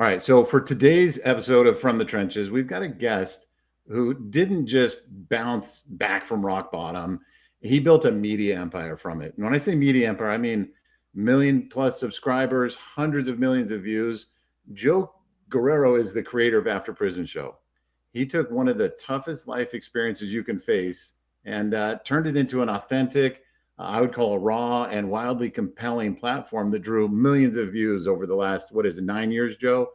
All right. So for today's episode of From the Trenches, we've got a guest who didn't just bounce back from rock bottom. He built a media empire from it. And when I say media empire, I mean million plus subscribers, hundreds of millions of views. Joe Guerrero is the creator of AfterPrisonShow. He took one of the toughest life experiences you can face and turned it into an authentic, I would call a raw and wildly compelling platform that drew millions of views over the last, 9 years, Joe?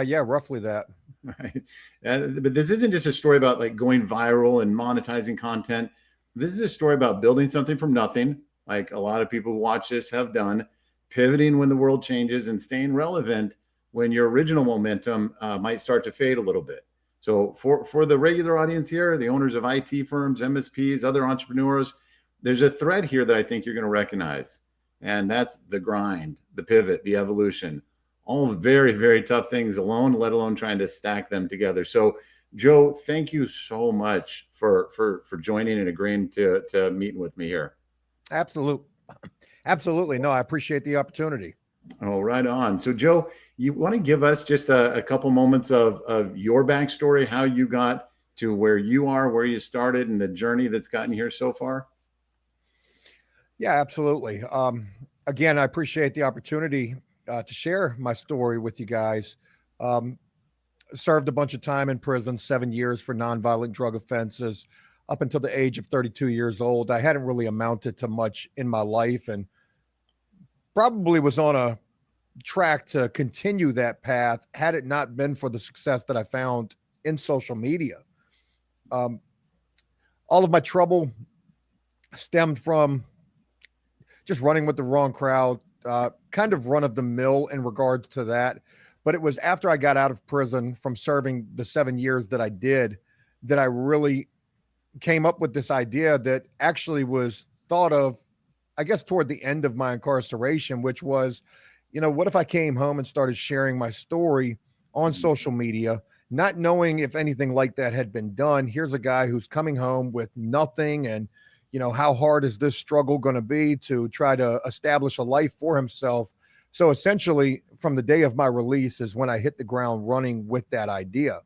Yeah, roughly that. Right. But this isn't just a story about like going viral and monetizing content. This is a story about building something from nothing, like a lot of people who watch this have done, pivoting when the world changes and staying relevant when your original momentum might start to fade a little bit. So for the regular audience here, the owners of IT firms, MSPs, other entrepreneurs, there's a thread here that I think you're going to recognize. And that's the grind, the pivot, the evolution. All very, very tough things alone, let alone trying to stack them together. So, Joe, thank you so much for joining and agreeing to meeting with me here. Absolutely. No, I appreciate the opportunity. Oh, right on. So, Joe, you want to give us just a couple moments of your backstory, how you got to where you are, where you started, and the journey that's gotten here so far? Yeah, absolutely. Again, I appreciate the opportunity to share my story with you guys. Served a bunch of time in prison, 7 years for nonviolent drug offenses, up until the age of 32 years old. I hadn't really amounted to much in my life and probably was on a track to continue that path had it not been for the success that I found in social media. All of my trouble stemmed from just running with the wrong crowd, kind of run of the mill in regards to that. But it was after I got out of prison from serving the 7 years that I did, that I really came up with this idea that actually was thought of, I guess, toward the end of my incarceration, which was, what if I came home and started sharing my story on social media, not knowing if anything like that had been done. Here's a guy who's coming home with nothing, and how hard is this struggle going to be to try to establish a life for himself? So essentially, from the day of my release is when I hit the ground running with that idea.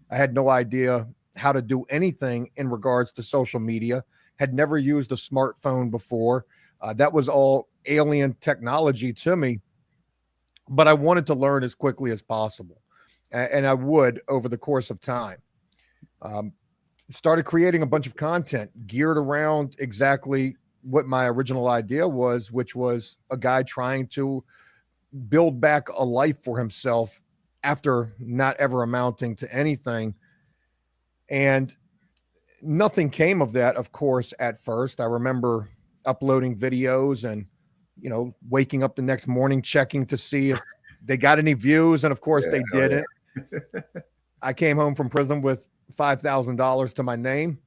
I had no idea how to do anything in regards to social media, had never used a smartphone before. That was all alien technology to me, but I wanted to learn as quickly as possible. And I would over the course of time. Started creating a bunch of content geared around exactly what my original idea was, which was a guy trying to build back a life for himself after not ever amounting to anything. And nothing came of that, of course, at first. I remember uploading videos and, waking up the next morning, checking to see if they got any views. And of course they didn't. Yeah. I came home from prison with $5,000 to my name.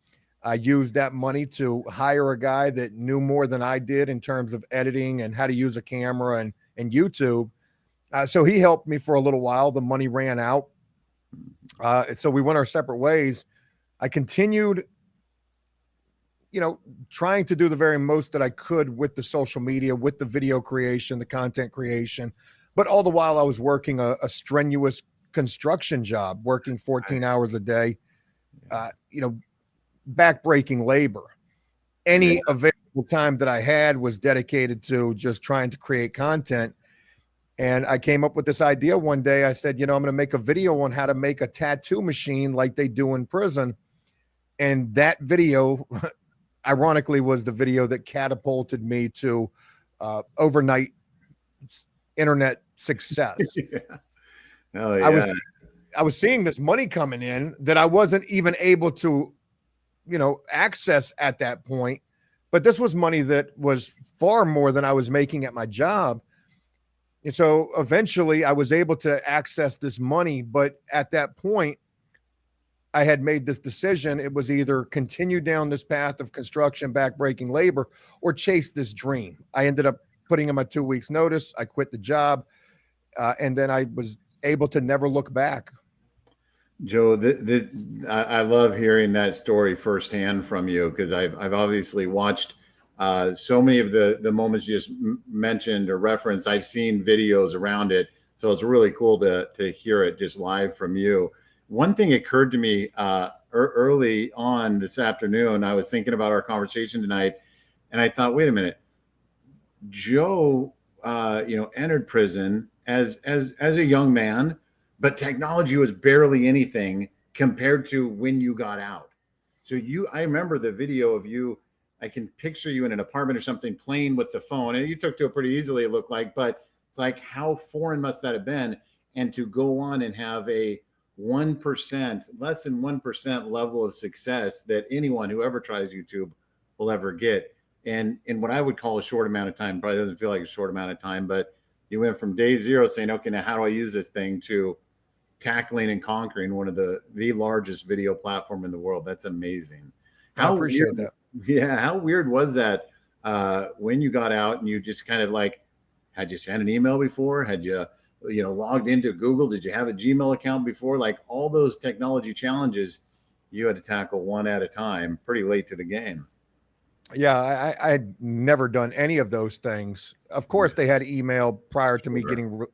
I used that money to hire a guy that knew more than I did in terms of editing and how to use a camera and YouTube. So he helped me for a little while. The money ran out. So we went our separate ways. I continued, trying to do the very most that I could with the social media, with the video creation, the content creation. But all the while I was working a strenuous construction job, working 14 hours a day, backbreaking labor. Any available time that I had was dedicated to just trying to create content. And I came up with this idea one day. I said, I'm going to make a video on how to make a tattoo machine like they do in prison. And that video, ironically, was the video that catapulted me to overnight internet success. Yeah. Oh, yeah. I was seeing this money coming in that I wasn't even able to, access at that point. But this was money that was far more than I was making at my job. And so eventually I was able to access this money. But at that point, I had made this decision. It was either continue down this path of construction, backbreaking labor, or chase this dream. I ended up putting in my 2 weeks notice. I quit the job. And then I was able to never look back. Joe, I love hearing that story firsthand from you, because I've obviously watched so many of the moments you just mentioned or referenced. I've seen videos around it. So it's really cool to hear it just live from you. One thing occurred to me early on this afternoon. I was thinking about our conversation tonight, and I thought, wait a minute, Joe, entered prison as a young man, but technology was barely anything compared to when you got out. So I remember the video of you. I can picture you in an apartment or something playing with the phone, and you took to it pretty easily, it looked like, but it's like, how foreign must that have been? And to go on and have a 1%, less than 1% level of success that anyone who ever tries YouTube will ever get. And in what I would call a short amount of time, probably doesn't feel like a short amount of time, but you went from day zero saying, okay, now how do I use this thing, to tackling and conquering one of the largest video platform in the world. That's amazing. I appreciate that. Yeah. How weird was that when you got out and you just kind of like, had you sent an email before? Had you, logged into Google? Did you have a Gmail account before? Like all those technology challenges you had to tackle one at a time, pretty late to the game. Yeah, I had never done any of those things. Of course, they had email prior to me getting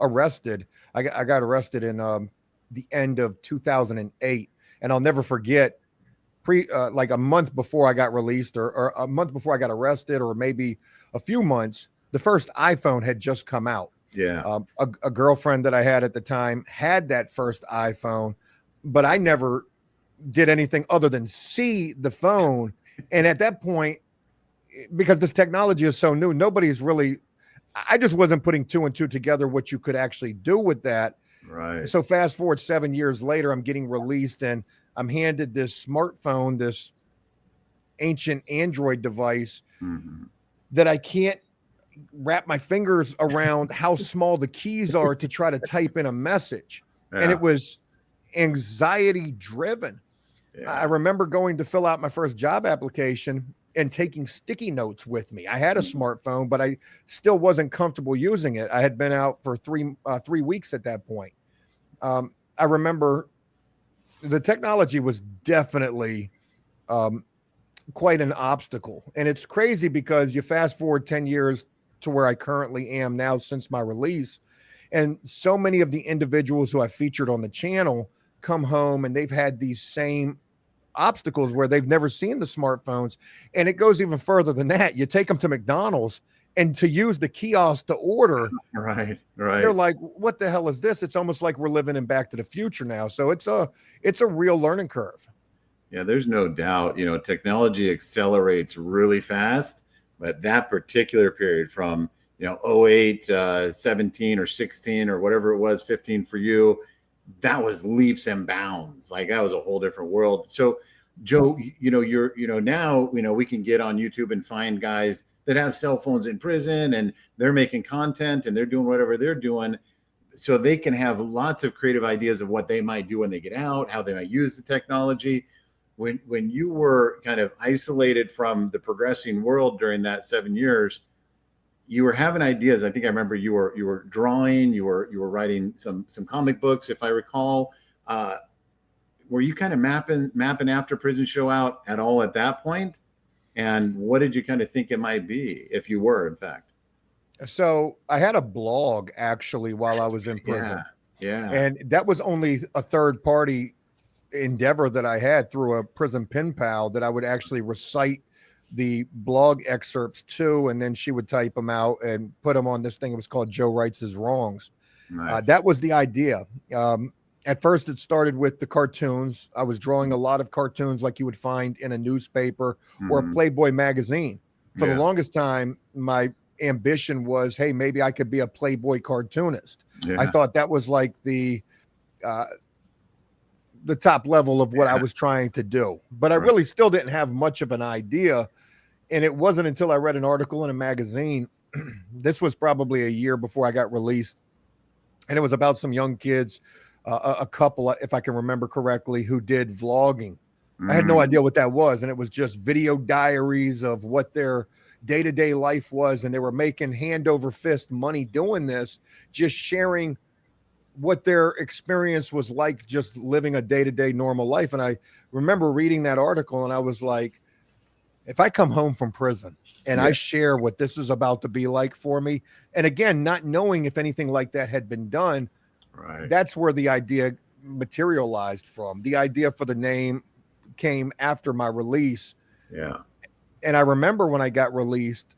arrested. I got arrested in the end of 2008, and I'll never forget. Like a month before I got released, or a month before I got arrested, or maybe a few months, the first iPhone had just come out. Yeah. A girlfriend that I had at the time had that first iPhone, but I never did anything other than see the phone. And at that point, because this technology is so new, I just wasn't putting two and two together what you could actually do with that. Right. So fast forward 7 years later, I'm getting released and I'm handed this smartphone, this ancient Android device that I can't wrap my fingers around how small the keys are to try to type in a message. Yeah. And it was anxiety driven. Yeah. I remember going to fill out my first job application and taking sticky notes with me. I had a smartphone, but I still wasn't comfortable using it. I had been out for 3 weeks at that point. I remember the technology was definitely quite an obstacle. And it's crazy because you fast forward 10 years to where I currently am now since my release. And so many of the individuals who I featured on the channel come home and they've had these same obstacles where they've never seen the smartphones. And it goes even further than that. You take them to McDonald's and to use the kiosk to order. Right. They're like, what the hell is this? It's almost like we're living in Back to the Future now. So it's a real learning curve. Yeah, there's no doubt, technology accelerates really fast, but that particular period from, 08, 17 or 16 or whatever it was, 15 for you, that was leaps and bounds. Like that was a whole different world. So Joe, now, we can get on YouTube and find guys that have cell phones in prison and they're making content and they're doing whatever they're doing. So they can have lots of creative ideas of what they might do when they get out, how they might use the technology. When you were kind of isolated from the progressing world during that 7 years, you were having ideas. I think I remember you were drawing, you were writing some comic books, if I recall. Were you kind of mapping After Prison Show out at all at that point? And what did you kind of think it might be, if you were, in fact? So I had a blog actually while I was in prison. Yeah. And that was only a third party endeavor that I had through a prison pen pal that I would actually recite the blog excerpts to, and then she would type them out and put them on this thing. It was called Joe Writes His Wrongs. Nice. That was the idea. At first, it started with the cartoons. I was drawing a lot of cartoons like you would find in a newspaper or a Playboy magazine. For the longest time, my ambition was, hey, maybe I could be a Playboy cartoonist. I thought that was like the top level of what I was trying to do. But I really still didn't have much of an idea. And it wasn't until I read an article in a magazine, this was probably a year before I got released, and it was about some young kids, a couple, if I can remember correctly, who did vlogging. I had no idea what that was. And it was just video diaries of what their day-to-day life was. And they were making hand over fist money doing this, just sharing what their experience was like, just living a day-to-day normal life. And I remember reading that article and I was like, if I come home from prison and I Yeah. share what this is about to be like for me, and again, not knowing if anything like that had been done, Right. that's where the idea materialized from. The idea for the name came after my release. Yeah. And I remember when I got released,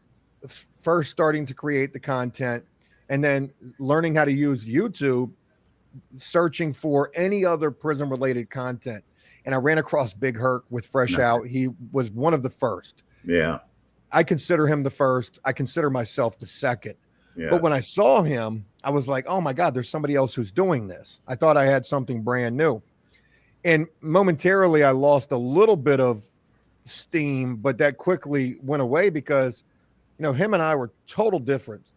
first starting to create the content and then learning how to use YouTube, searching for any other prison related content. And I ran across Big Herc with Fresh Nice. Out. He was one of the first. Yeah. I consider him the first. I consider myself the second. But when Yes. I saw him, I was like, oh my God, there's somebody else who's doing this. I thought I had something brand new. And momentarily, I lost a little bit of steam, but that quickly went away because, him and I were total different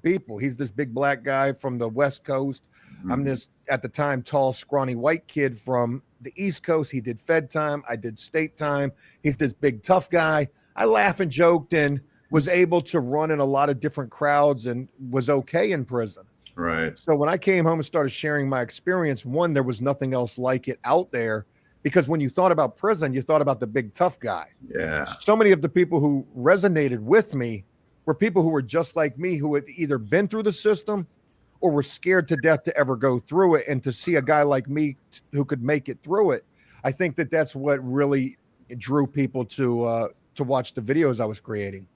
people. He's this big black guy from the West Coast. I'm Mhm. this, at the time, tall, scrawny white kid from the East Coast. He did Fed time. I did state time. He's this big, tough guy. I laughed and joked and was able to run in a lot of different crowds and was okay in prison. Right. So when I came home and started sharing my experience, one, there was nothing else like it out there, because when you thought about prison, you thought about the big tough guy. Yeah. So many of the people who resonated with me were people who were just like me, who had either been through the system or were scared to death to ever go through it. And to see a guy like me who could make it through it, I think that that's what really drew people to watch the videos I was creating.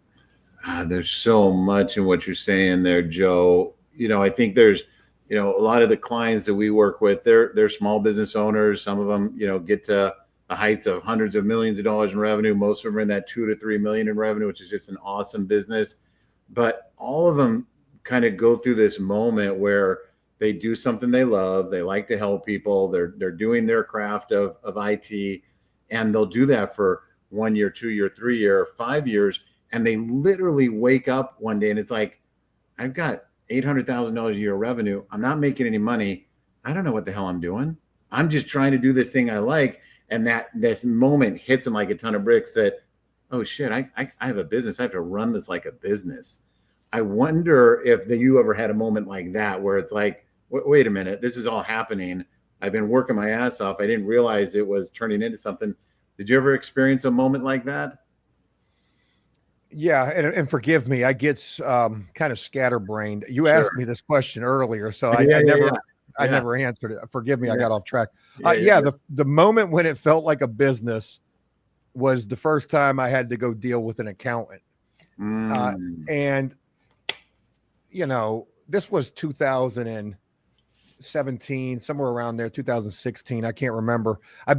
There's so much in what you're saying there, Joe. I think there's, a lot of the clients that we work with, they're small business owners. Some of them, get to the heights of hundreds of millions of dollars in revenue. Most of them are in that 2 to 3 million in revenue, which is just an awesome business. But all of them kind of go through this moment where they do something they love. They like to help people. They're doing their craft of IT, and they'll do that for 1 year, 2 year, 3 year, 5 years. And they literally wake up one day and it's like, I've got $800,000 a year revenue. I'm not making any money. I don't know what the hell I'm doing. I'm just trying to do this thing I like. And this moment hits them like a ton of bricks that, oh shit, I have a business. I have to run this like a business. I wonder if you ever had a moment like that where it's like, wait a minute, this is all happening. I've been working my ass off. I didn't realize it was turning into something. Did you ever experience a moment like that? Yeah, and forgive me, I get kind of scatterbrained. You Sure. asked me this question earlier, so I Yeah. never answered it. Forgive me, I got off track. Yeah. The moment when it felt like a business was the first time I had to go deal with an accountant. And this was 2017, somewhere around there, 2016. I can't remember. I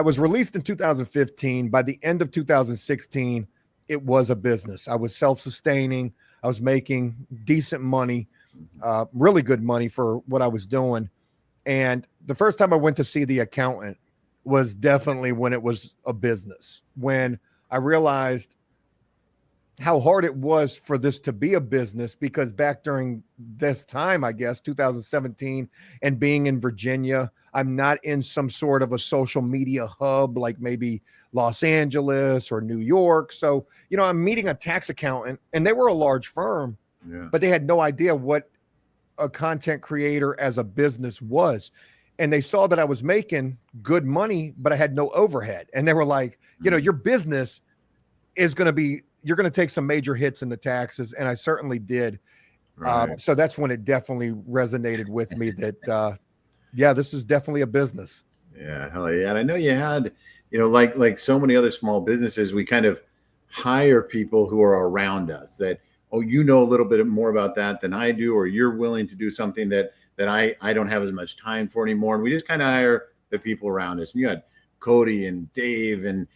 was released in 2015. By the end of 2016, it was a business. I was self-sustaining. I was making decent money, really good money for what I was doing. And the first time I went to see the accountant was definitely when it was a business, when I realized how hard it was for this to be a business, because back during this time, I guess 2017, and being in Virginia, I'm not in some sort of a social media hub like maybe Los Angeles or New York. So, I'm meeting a tax accountant, and they were a large firm, but they had no idea what a content creator as a business was. And they saw that I was making good money, but I had no overhead. And they were like, your business is going to be, you're going to take some major hits in the taxes. And I certainly did. Right. So that's when it definitely resonated with me that, this is definitely a business. Yeah, hell yeah. And I know you had, like so many other small businesses, we kind of hire people who are around us that, oh, you know a little bit more about that than I do, or you're willing to do something that I don't have as much time for anymore. And we just kind of hire the people around us. And you had Cody and Dave and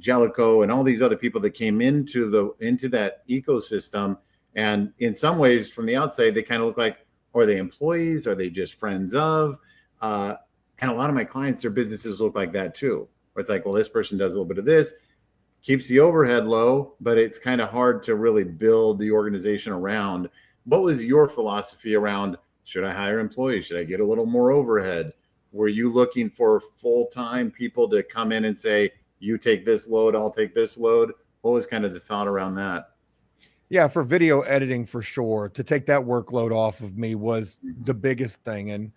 Jellico and all these other people that came into that ecosystem. And in some ways, from the outside, they kind of look like, are they employees? Are they just friends of? And a lot of my clients, their businesses look like that too. Where it's like, well, this person does a little bit of this, keeps the overhead low, but it's kind of hard to really build the organization around. What was your philosophy around, should I hire employees? Should I get a little more overhead? Were you looking for full-time people to come in and say, you take this load, I'll take this load? What was kind of the thought around that? Yeah, for video editing, for sure. To take that workload off of me was the biggest thing. And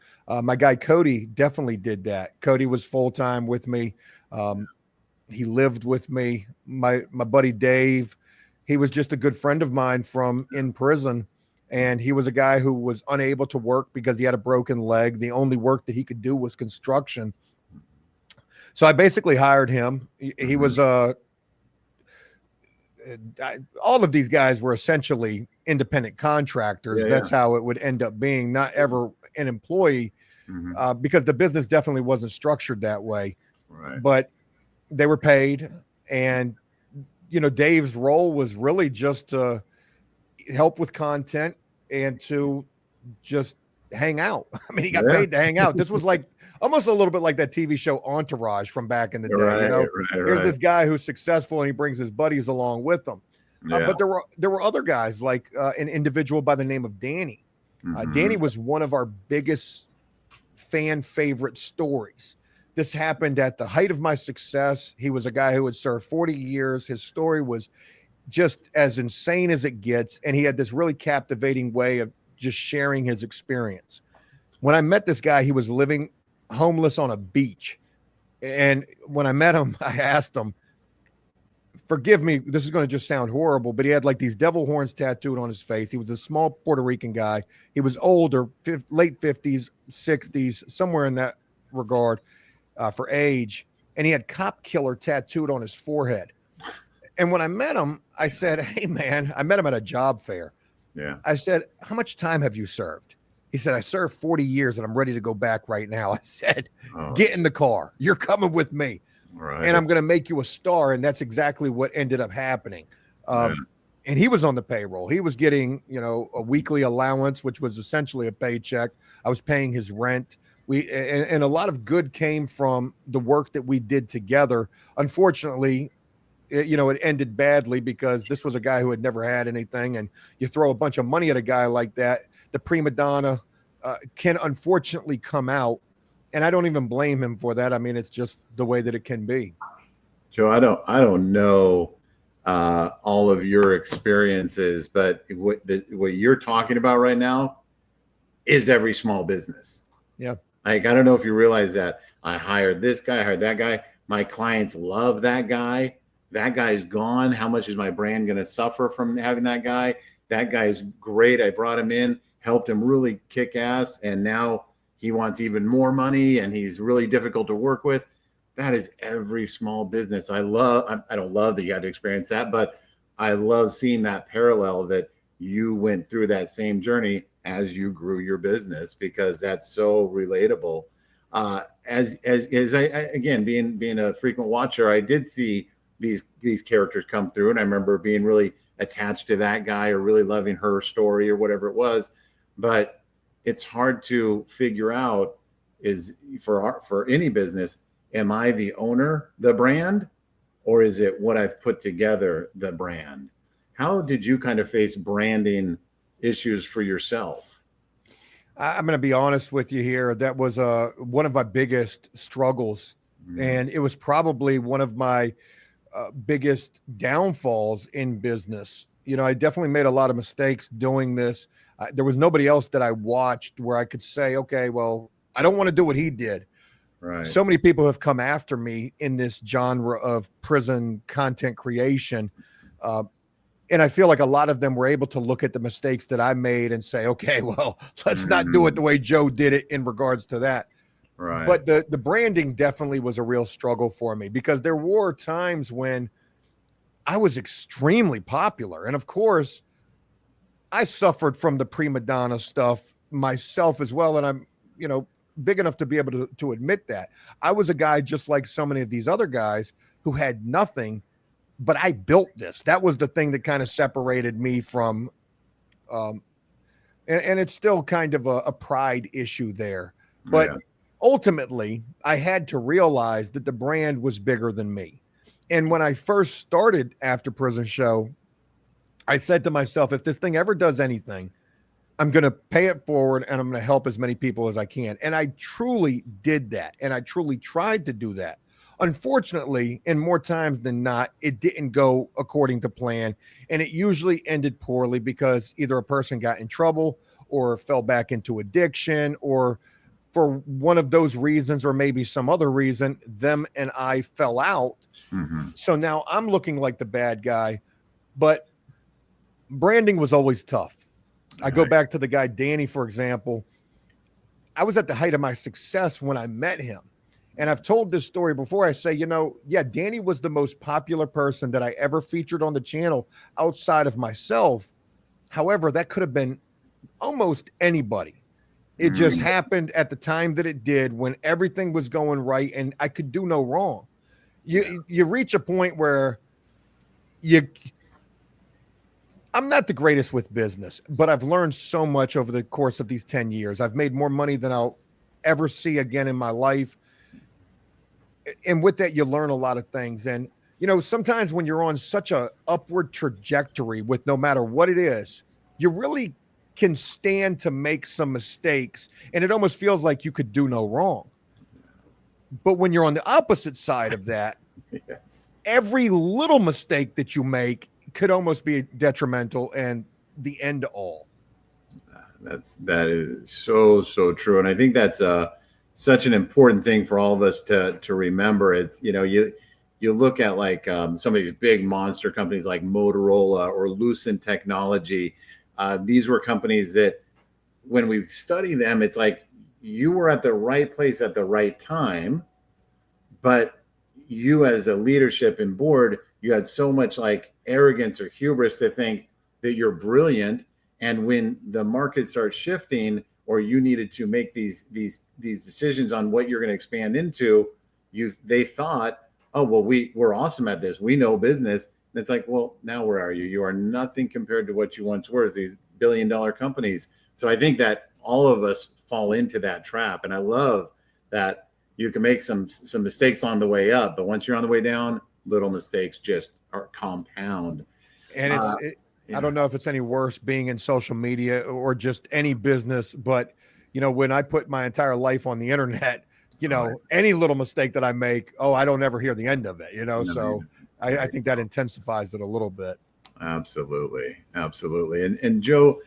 my guy, Cody, definitely did that. Cody was full-time with me. He lived with me. My buddy Dave, he was just a good friend of mine from in prison. And he was a guy who was unable to work because he had a broken leg. The only work that he could do was construction. So I basically hired him. He was all of these guys were essentially independent contractors. Yeah, That's how it would end up being, not ever an employee, because the business definitely wasn't structured that way. Right. But they were paid, and Dave's role was really just to help with content and to just hang out. I mean, he got paid to hang out. This was like almost a little bit like that TV show Entourage from back in the day. Right. Here's this guy who's successful and he brings his buddies along with him. But there were other guys, like an individual by the name of Danny. Danny was one of our biggest fan favorite stories. This happened at the height of my success. He was a guy who had served 40 years. His story was just as insane as it gets. And he had this really captivating way of just sharing his experience. When I met this guy, he was living homeless on a beach. And when I met him, I asked him, forgive me, this is going to just sound horrible, but he had like these devil horns tattooed on his face. He was a small Puerto Rican guy. He was older, late 50s, 60s, somewhere in that regard for age. And he had cop killer tattooed on his forehead. And when I met him, I said, hey, man, I met him at a job fair. Yeah. I said, how much time have you served? He said, I served 40 years and I'm ready to go back right now. I said, get in the car. You're coming with me. Right. And I'm going to make you a star. And that's exactly what ended up happening. And he was on the payroll. He was getting, a weekly allowance, which was essentially a paycheck. I was paying his rent. And a lot of good came from the work that we did together. Unfortunately, it ended badly because this was a guy who had never had anything. And you throw a bunch of money at a guy like that, the prima donna can unfortunately come out. And I don't even blame him for that. I mean, it's just the way that it can be. Joe, I don't know all of your experiences, but what you're talking about right now is every small business. Yeah. I don't know if you realize that. I hired this guy, I hired that guy. My clients love that guy. That guy's gone. How much is my brand going to suffer from having that guy? That guy's great. I brought him in, helped him really kick ass. And now he wants even more money and he's really difficult to work with. That is every small business. I don't love that you had to experience that, but I love seeing that parallel that you went through that same journey as you grew your business, because that's so relatable. As I again, being a frequent watcher, I did see these characters come through, and I remember being really attached to that guy or really loving her story or whatever it was. But it's hard to figure out is for any business, am I the owner, the brand, or is it what I've put together, the brand? How did you kind of face branding issues for yourself? I'm going to be honest with you here. That was one of my biggest struggles. And it was probably one of my biggest downfalls in business. I definitely made a lot of mistakes doing this. There was nobody else that I watched where I could say, okay, well, I don't want to do what he did. Right. So many people have come after me in this genre of prison content creation. And I feel like a lot of them were able to look at the mistakes that I made and say, okay, well, let's not do it the way Joe did it in regards to that. Right. But the branding definitely was a real struggle for me, because there were times when I was extremely popular. And of course, I suffered from the prima donna stuff myself as well. And I'm, big enough to be able to admit that. I was a guy just like so many of these other guys who had nothing, but I built this. That was the thing that kind of separated me from, and it's still kind of a pride issue there. But ultimately, I had to realize that the brand was bigger than me. And when I first started AfterPrisonShow, I said to myself, if this thing ever does anything, I'm going to pay it forward and I'm going to help as many people as I can. And I truly did that. And I truly tried to do that. Unfortunately, in more times than not, it didn't go according to plan. And it usually ended poorly because either a person got in trouble or fell back into addiction or for one of those reasons, or maybe some other reason, them and I fell out. So now I'm looking like the bad guy, but branding was always tough. I go back to the guy, Danny, for example. I was at the height of my success when I met him. And I've told this story before. I say, Danny was the most popular person that I ever featured on the channel outside of myself. However, that could have been almost anybody. It just happened at the time that it did, when everything was going right and I could do no wrong. You reach a point where I'm not the greatest with business, but I've learned so much over the course of these 10 years. I've made more money than I'll ever see again in my life. And with that, you learn a lot of things. And, sometimes when you're on such a upward trajectory with no matter what it is, you really can stand to make some mistakes. And it almost feels like you could do no wrong. But when you're on the opposite side of that, every little mistake that you make could almost be detrimental and the end all. That is so true. And I think that's such an important thing for all of us to remember. It's, you look at like some of these big monster companies like Motorola or Lucent Technology. These were companies that when we study them, it's like you were at the right place at the right time, but you as a leadership and board, you had so much like arrogance or hubris to think that you're brilliant. And when the market starts shifting, or you needed to make these decisions on what you're going to expand into, they thought, oh, well, we're awesome at this. We know business. And it's like, well, now where are you? You are nothing compared to what you once were, as these billion-dollar companies. So I think that all of us fall into that trap. And I love that you can make some mistakes on the way up, but once you're on the way down, little mistakes just are compound. And I don't know if it's any worse being in social media or just any business, but when I put my entire life on the internet, any little mistake that I make, I don't ever hear the end of it, so I think that intensifies it a little bit. Absolutely. And Joe,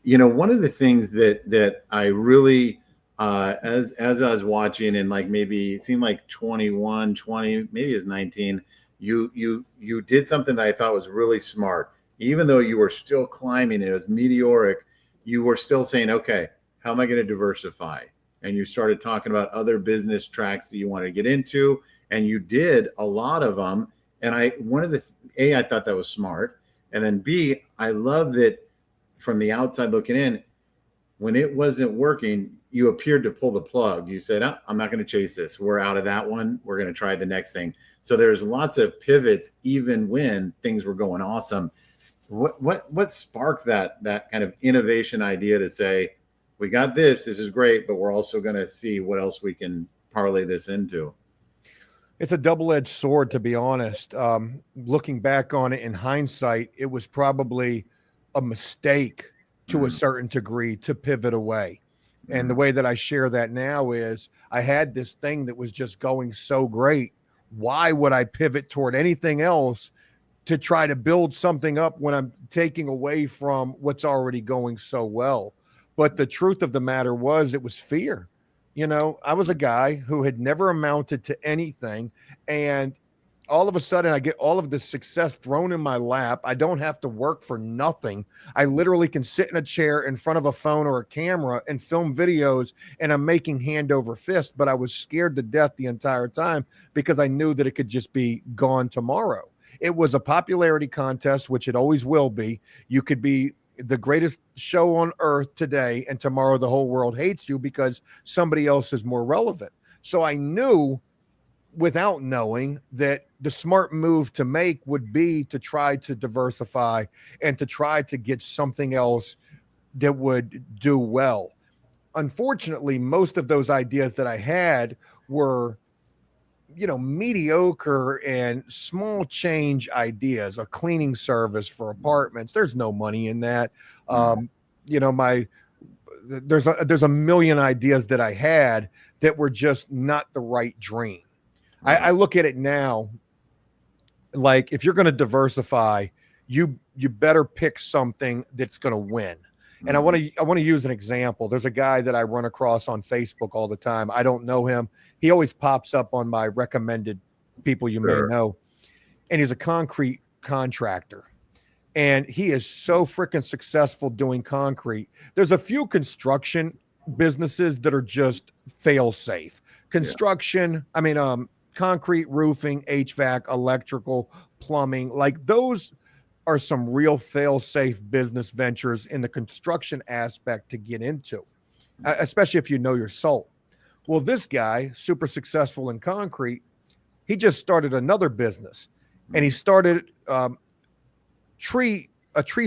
one of the things that I really, as I was watching, and like maybe it seemed like 21, 20, maybe it's 19, you did something that I thought was really smart. Even though you were still climbing, it was meteoric, you were still saying, okay, how am I going to diversify? And you started talking about other business tracks that you wanted to get into, and you did a lot of them. And I thought that was smart. And then B, I love that from the outside looking in, when it wasn't working, you appeared to pull the plug. You said, I'm not going to chase this. We're out of that one. We're going to try the next thing. So there's lots of pivots, even when things were going awesome. What sparked that kind of innovation idea to say, we got this is great, but we're also going to see what else we can parlay this into? It's a double-edged sword, to be honest. Looking back on it in hindsight, it was probably a mistake to a certain degree to pivot away. And the way that I share that now is I had this thing that was just going so great. Why would I pivot toward anything else to try to build something up when I'm taking away from what's already going so well? But the truth of the matter was, it was fear. I was a guy who had never amounted to anything. And all of a sudden I get all of this success thrown in my lap. I don't have to work for nothing. I literally can sit in a chair in front of a phone or a camera and film videos, and I'm making hand over fist. But I was scared to death the entire time because I knew that it could just be gone tomorrow. It was a popularity contest, which it always will be. You could be the greatest show on earth today, and tomorrow the whole world hates you because somebody else is more relevant. So I knew, without knowing, that the smart move to make would be to try to diversify and to try to get something else that would do well. Unfortunately, most of those ideas that I had were, mediocre and small change ideas. A cleaning service for apartments, there's no money in that. There's a million ideas that I had that were just not the right dream. I look at it now, like, if you're going to diversify, you better pick something that's going to win. And I want to use an example. There's a guy that I run across on Facebook all the time. I don't know him. He always pops up on my recommended people you may know. And he's a concrete contractor. And he is so freaking successful doing concrete. There's a few construction businesses that are just fail safe. Construction, concrete, roofing, HVAC, electrical, plumbing, like those are some real fail safe business ventures in the construction aspect to get into, especially if you know your soul. Well, this guy, super successful in concrete, he just started another business, and he started a tree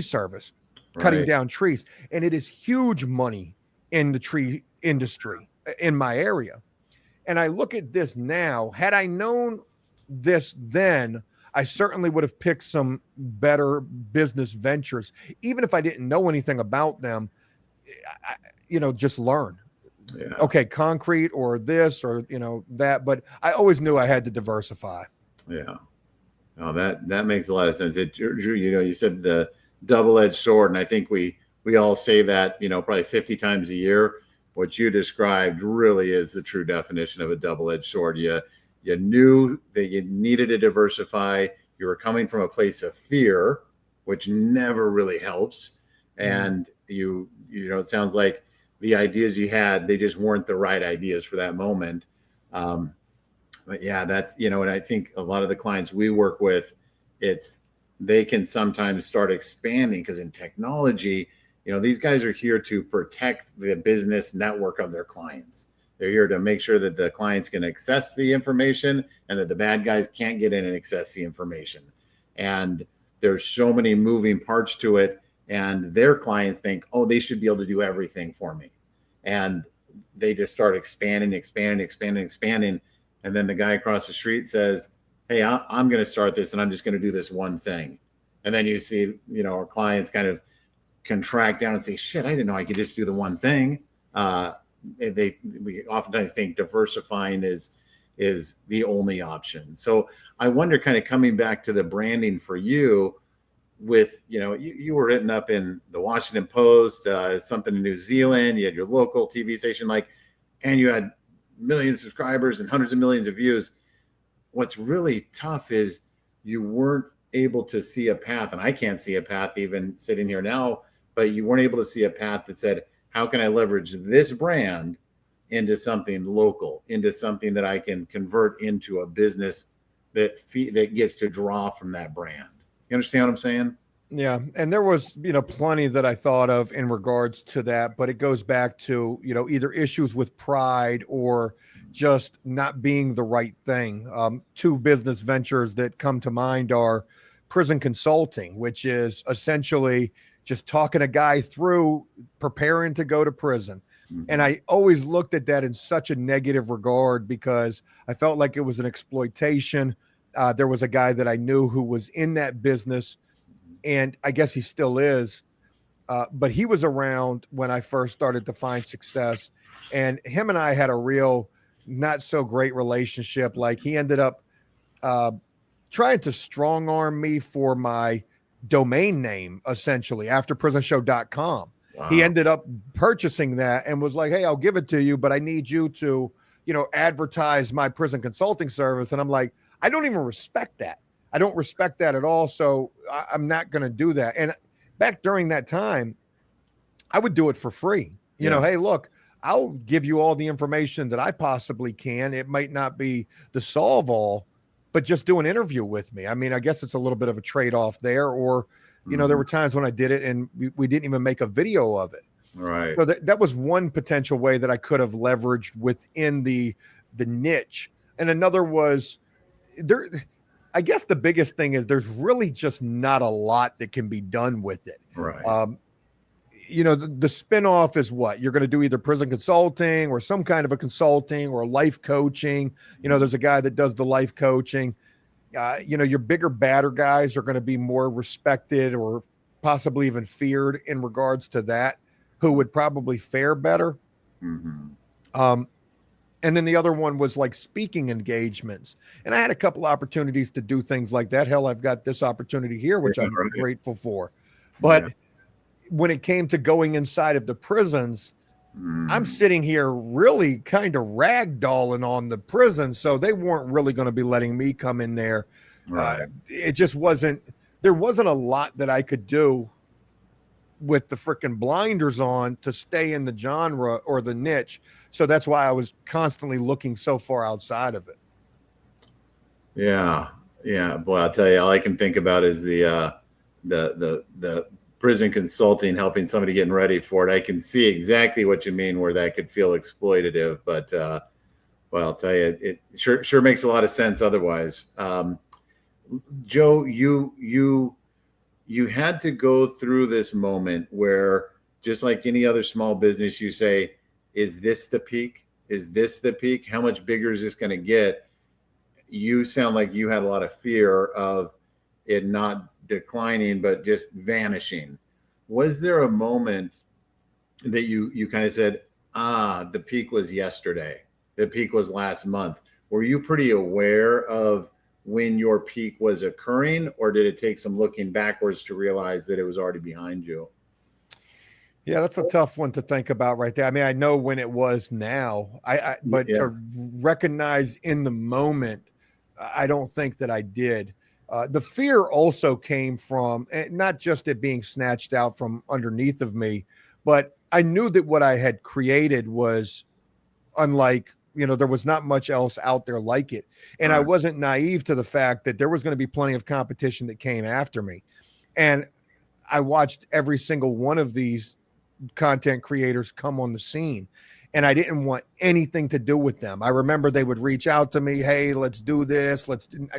service, cutting down trees. And it is huge money in the tree industry in my area. And I look at this now, had I known this then, I certainly would have picked some better business ventures. Even if I didn't know anything about them, just learn. Okay, concrete or this or, that, but I always knew I had to diversify. Yeah. Oh, that makes a lot of sense. You said the double-edged sword, and I think we all say that, probably 50 times a year. What you described really is the true definition of a double-edged sword. You knew that you needed to diversify. You were coming from a place of fear, which never really helps. And it sounds like the ideas you had, they just weren't the right ideas for that moment. But yeah, that's, and I think a lot of the clients we work with, they can sometimes start expanding because in technology, these guys are here to protect the business network of their clients. They're here to make sure that the clients can access the information and that the bad guys can't get in and access the information. And there's so many moving parts to it. And their clients think, oh, they should be able to do everything for me. And they just start expanding. And then the guy across the street says, hey, I'm going to start this and I'm just going to do this one thing. And then you see, our clients kind of contract down and say, shit, I didn't know I could just do the one thing. We oftentimes think diversifying is the only option. So I wonder, kind of coming back to the branding for you with, you were written up in the Washington Post, something in New Zealand, you had your local TV station, and you had millions of subscribers and hundreds of millions of views. What's really tough is you weren't able to see a path, and I can't see a path even sitting here now, but you weren't able to see a path that said, how can I leverage this brand into something local, into something that I can convert into a business that gets to draw from that brand? You understand what I'm saying? Yeah. And there was, plenty that I thought of in regards to that, but it goes back to, either issues with pride or just not being the right thing. Two business ventures that come to mind are prison consulting, which is essentially just talking a guy through preparing to go to prison. Mm-hmm. And I always looked at that in such a negative regard because I felt like it was an exploitation. There was a guy that I knew who was in that business, and I guess he still is, but he was around when I first started to find success, and him and I had a real not so great relationship. Like, he ended up trying to strong arm me for my domain name, essentially, AfterPrisonShow.com. Wow. He ended up purchasing that and was like, hey, I'll give it to you, but I need you to, advertise my prison consulting service. And I'm like, I don't even respect that. I don't respect that at all. So I'm not going to do that. And back during that time, I would do it for free. Hey, look, I'll give you all the information that I possibly can. It might not be the solve all, but just do an interview with me. I mean, I guess it's a little bit of a trade-off there. Or, there were times when I did it and we didn't even make a video of it. Right. So that was one potential way that I could have leveraged within the niche. And another was there. I guess the biggest thing is there's really just not a lot that can be done with it. Right. The spinoff is what you're going to do, either prison consulting or some kind of a consulting or life coaching. There's a guy that does the life coaching. Your bigger, badder guys are going to be more respected or possibly even feared in regards to that, who would probably fare better. Mm-hmm. And then the other one was like speaking engagements. And I had a couple opportunities to do things like that. Hell, I've got this opportunity here, which I'm grateful for. But when it came to going inside of the prisons, I'm Mm, sitting here really kind of ragdolling on the prison. So they weren't really going to be letting me come in there. right. It just wasn't, there wasn't a lot that I could do with the freaking blinders on to stay in the genre or the niche. So that's why I was constantly looking so far outside of it. Yeah. Yeah. Boy, I'll tell you, all I can think about is the prison consulting, helping somebody getting ready for it. I can see exactly what you mean where that could feel exploitative, but well, I'll tell you, it sure makes a lot of sense otherwise. Joe, you had to go through this moment where, just like any other small business, you say, is this the peak? Is this the peak? How much bigger is this going to get? You sound like you had a lot of fear of it not declining, but just vanishing. Was there a moment that you kind of said, the peak was yesterday, the peak was last month? Were you pretty aware of when your peak was occurring, or did it take some looking backwards to realize that it was already behind you? Yeah, that's a tough one to think about right there. I mean, I know when it was now, but Yeah. to recognize in the moment, I don't think that I did. The fear also came from not just it being snatched out from underneath of me, but I knew that what I had created was unlike, there was not much else out there like it. And I Right. wasn't naive to the fact that there was going to be plenty of competition that came after me. And I watched every single one of these content creators come on the scene, and I didn't want anything to do with them. I remember they would reach out to me, hey, let's do this.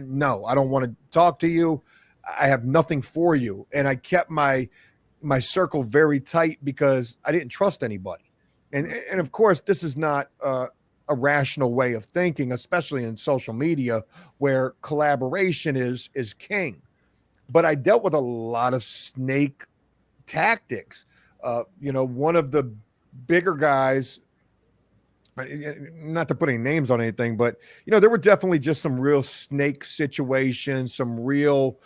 No, I don't want to talk to you. I have nothing for you. And I kept my circle very tight because I didn't trust anybody. And of course, this is not a rational way of thinking, especially in social media where collaboration is king. But I dealt with a lot of snake tactics. One of the bigger guys, not to put any names on anything, but there were definitely just some real snake situations, some real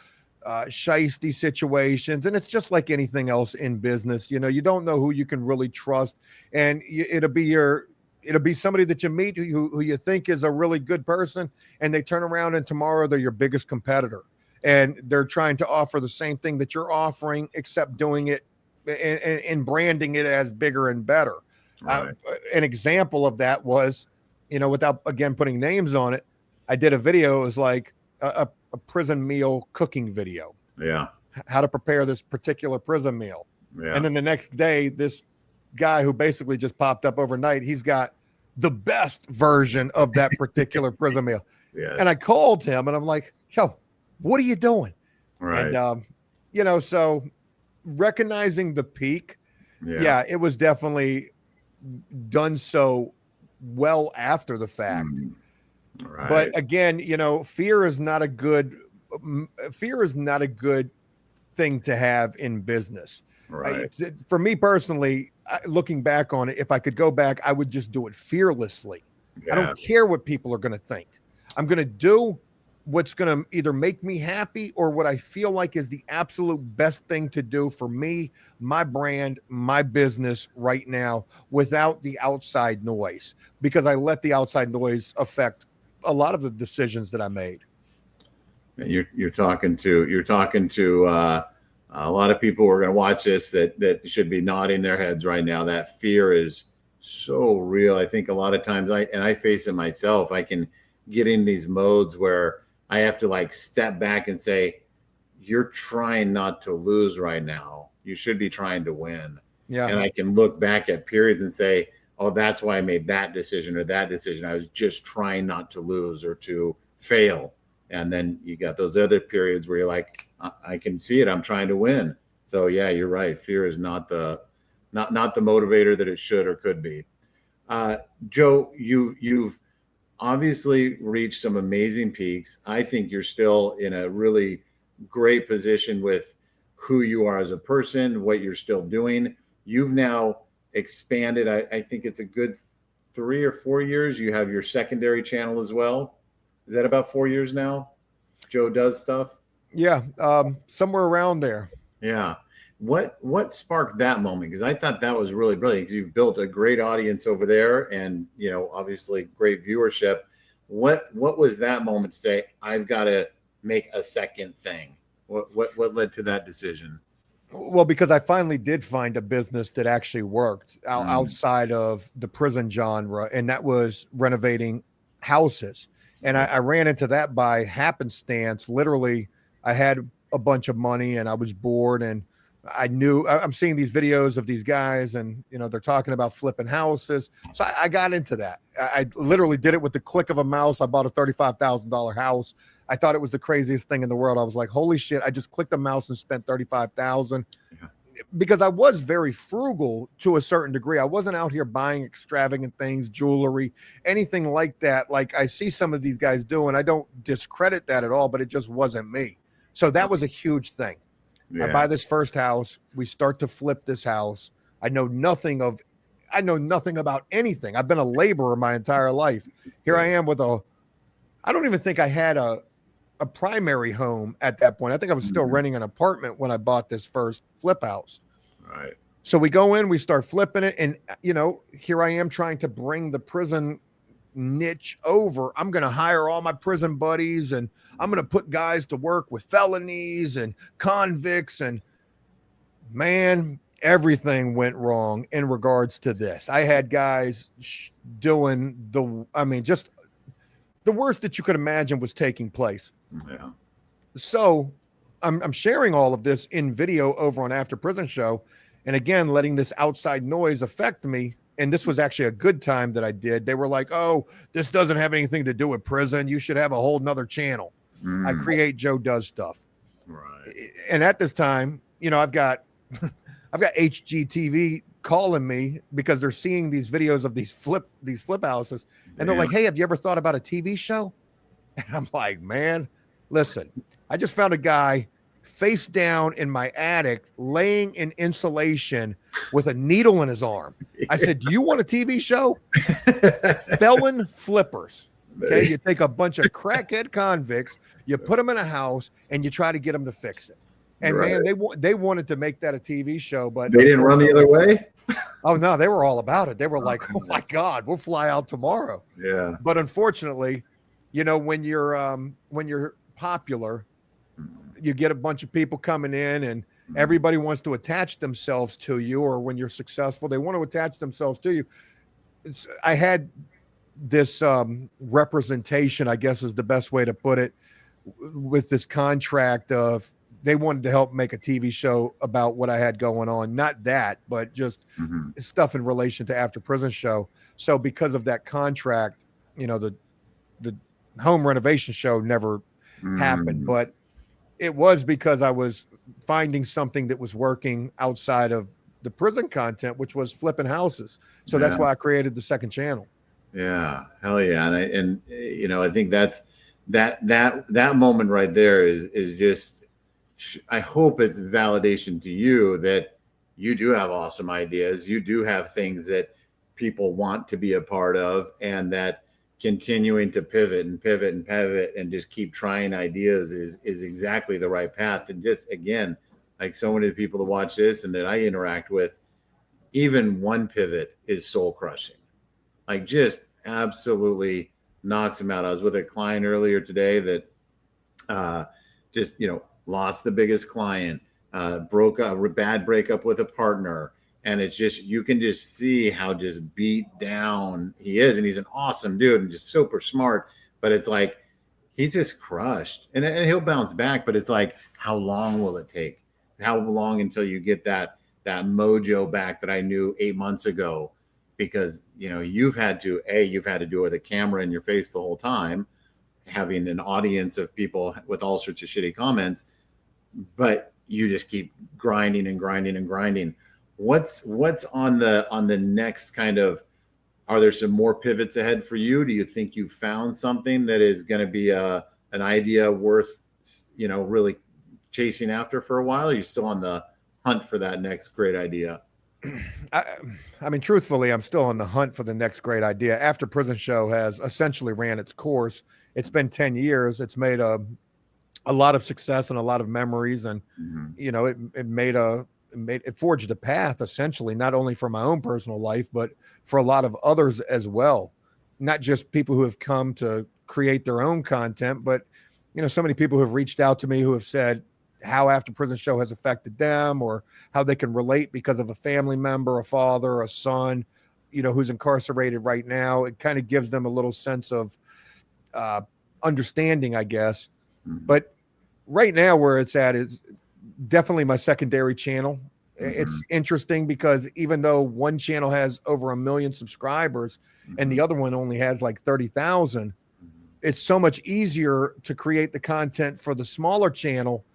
shisty situations, and it's just like anything else in business. You don't know who you can really trust, and it'll be somebody that you meet who you think is a really good person, and they turn around and tomorrow they're your biggest competitor, and they're trying to offer the same thing that you're offering, except doing it and branding it as bigger and better. Right. An example of that was, without again putting names on it, I did a video. It was like a prison meal cooking video, Yeah. how to prepare this particular prison meal. Yeah. And then the next day, this guy who basically just popped up overnight, he's got the best version of that particular prison meal. Yes. And I called him and I'm like, yo, what are you doing? Right. And, so recognizing the peak, Yeah. it was definitely done so well after the fact. Mm, right. But again, fear is not a good thing to have in business. Right. For me personally, looking back on it, if I could go back, I would just do it fearlessly. I Yeah. don't care what people are going to think. I'm going to do what's going to either make me happy or what I feel like is the absolute best thing to do for me, my brand, my business right now, without the outside noise, because I let the outside noise affect a lot of the decisions that I made. You're talking to a lot of people who are going to watch this that should be nodding their heads right now. That fear is so real. I think a lot of times I face it myself. I can get in these modes where I have to like step back and say, you're trying not to lose right now. You should be trying to win. Yeah. And I can look back at periods and say, oh, that's why I made that decision or that decision. I was just trying not to lose or to fail. And then you got those other periods where you're like, I can see it. I'm trying to win. So yeah, you're right. Fear is not the motivator that it should or could be. Joe, you've obviously reached some amazing peaks. I think you're still in a really great position with who you are as a person, what you're still doing. You've now expanded. I think it's a good 3 or 4 years. You have your secondary channel as well. Is that about 4 years now? Joe does stuff. Yeah. Somewhere around there. Yeah. What sparked that moment? Because I thought that was really brilliant, because you've built a great audience over there, and obviously great viewership. What was that moment to say, I've got to make a second thing? What led to that decision? Well, because I finally did find a business that actually worked outside of the prison genre, and that was renovating houses. And I ran into that by happenstance. Literally, I had a bunch of money and I was bored, and I'm seeing these videos of these guys, and they're talking about flipping houses. So I got into that. I literally did it with the click of a mouse. I bought a $35,000 house. I thought it was the craziest thing in the world. I was like, holy shit, I just clicked a mouse and spent 35,000. Yeah. Because I was very frugal to a certain degree. I wasn't out here buying extravagant things, jewelry, anything like that. Like I see some of these guys do, and I don't discredit that at all, but it just wasn't me. So that was a huge thing. Yeah. I buy this first house. We start to flip this house. I know nothing about anything. I've been a laborer my entire life. Here I am I don't even think I had a primary home at that point. I think I was still renting an apartment when I bought this first flip house. Right. So we go in, we start flipping it. And, here I am trying to bring the prison niche over. I'm going to hire all my prison buddies, and I'm going to put guys to work with felonies and convicts. And man, everything went wrong in regards to this. I had guys doing just the worst that you could imagine was taking place. Yeah. So I'm sharing all of this in video over on AfterPrisonShow. And again, letting this outside noise affect me. And this was actually a good time that I did. They were like, oh, this doesn't have anything to do with prison. You should have a whole nother channel. I create Joe Does Stuff. Right. And at this time, I've got HGTV calling me because they're seeing these videos of these flip houses. And they're like, hey, have you ever thought about a TV show? And I'm like, man, listen, I just found a guy face down in my attic, laying in insulation with a needle in his arm. I said, do you want a TV show? Felon flippers. Okay. You take a bunch of crackhead convicts, you put them in a house, and you try to get them to fix it. And man, they wanted to make that a TV show, but they didn't run the other way. Oh no, they were all about it. They were like, oh my God, we'll fly out tomorrow. Yeah. But unfortunately, when you're popular, you get a bunch of people coming in, and everybody wants to attach themselves to you, or when you're successful, they want to attach themselves to you. I had this representation, I guess is the best way to put it, with this contract of they wanted to help make a TV show about what I had going on. Not that, but just stuff in relation to AfterPrisonShow. So because of that contract, the home renovation show never happened, but it was because I was finding something that was working outside of the prison content, which was flipping houses. So that's why I created the second channel. Yeah. Hell yeah. And I think that's that moment right there is just, I hope it's validation to you that you do have awesome ideas. You do have things that people want to be a part of, and that continuing to pivot and just keep trying ideas is exactly the right path. And just, again, like so many of the people that watch this and that I interact with, even one pivot is soul crushing. Like, just absolutely knocks them out. I was with a client earlier today that just, lost the biggest client, broke a bad breakup with a partner. And it's just, you can just see how just beat down he is. And he's an awesome dude and just super smart. But it's like, he's just crushed, and he'll bounce back. But it's like, how long will it take? How long until you get that mojo back that I knew 8 months ago? Because, you've had to do it with a camera in your face the whole time, having an audience of people with all sorts of shitty comments, but you just keep grinding and grinding and grinding. What's on the next kind of, are there some more pivots ahead for you? Do you think you've found something that is going to be an idea worth, really chasing after for a while? Or are you still on the hunt for that next great idea? I mean, truthfully, I'm still on the hunt for the next great idea. AfterPrisonShow has essentially ran its course. It's been 10 years. It's made a lot of success and a lot of memories. And, it made it forged a path essentially, not only for my own personal life, but for a lot of others as well. Not just people who have come to create their own content, but so many people who have reached out to me who have said how After Prison Show has affected them, or how they can relate because of a family member, a father, a son, who's incarcerated right now. It kind of gives them a little sense of understanding, I guess. Mm-hmm. But right now where it's at is definitely my secondary channel. Mm-hmm. It's interesting because even though one channel has over 1 million subscribers, mm-hmm. and the other one only has like 30,000, mm-hmm. it's so much easier to create the content for the smaller channel.